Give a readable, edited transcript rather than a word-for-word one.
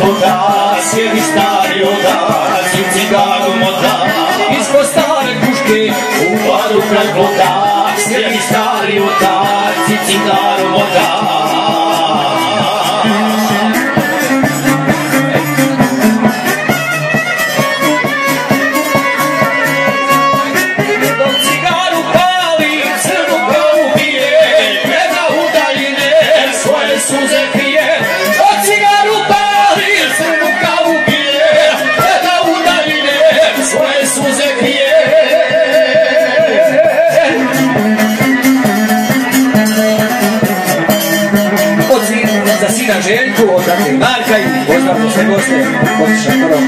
voda, sjedi stari otac i cigaru mota. Ispod stare puške u padu kraj plota, sjedi stari otac i cigaru mota. Suze krije, od cigaru pali, crnu kavu pije, gleda u daljine, svoje suze krije. Za sina Željku, od Marka i pozdrav za sve goste, otiša prvo.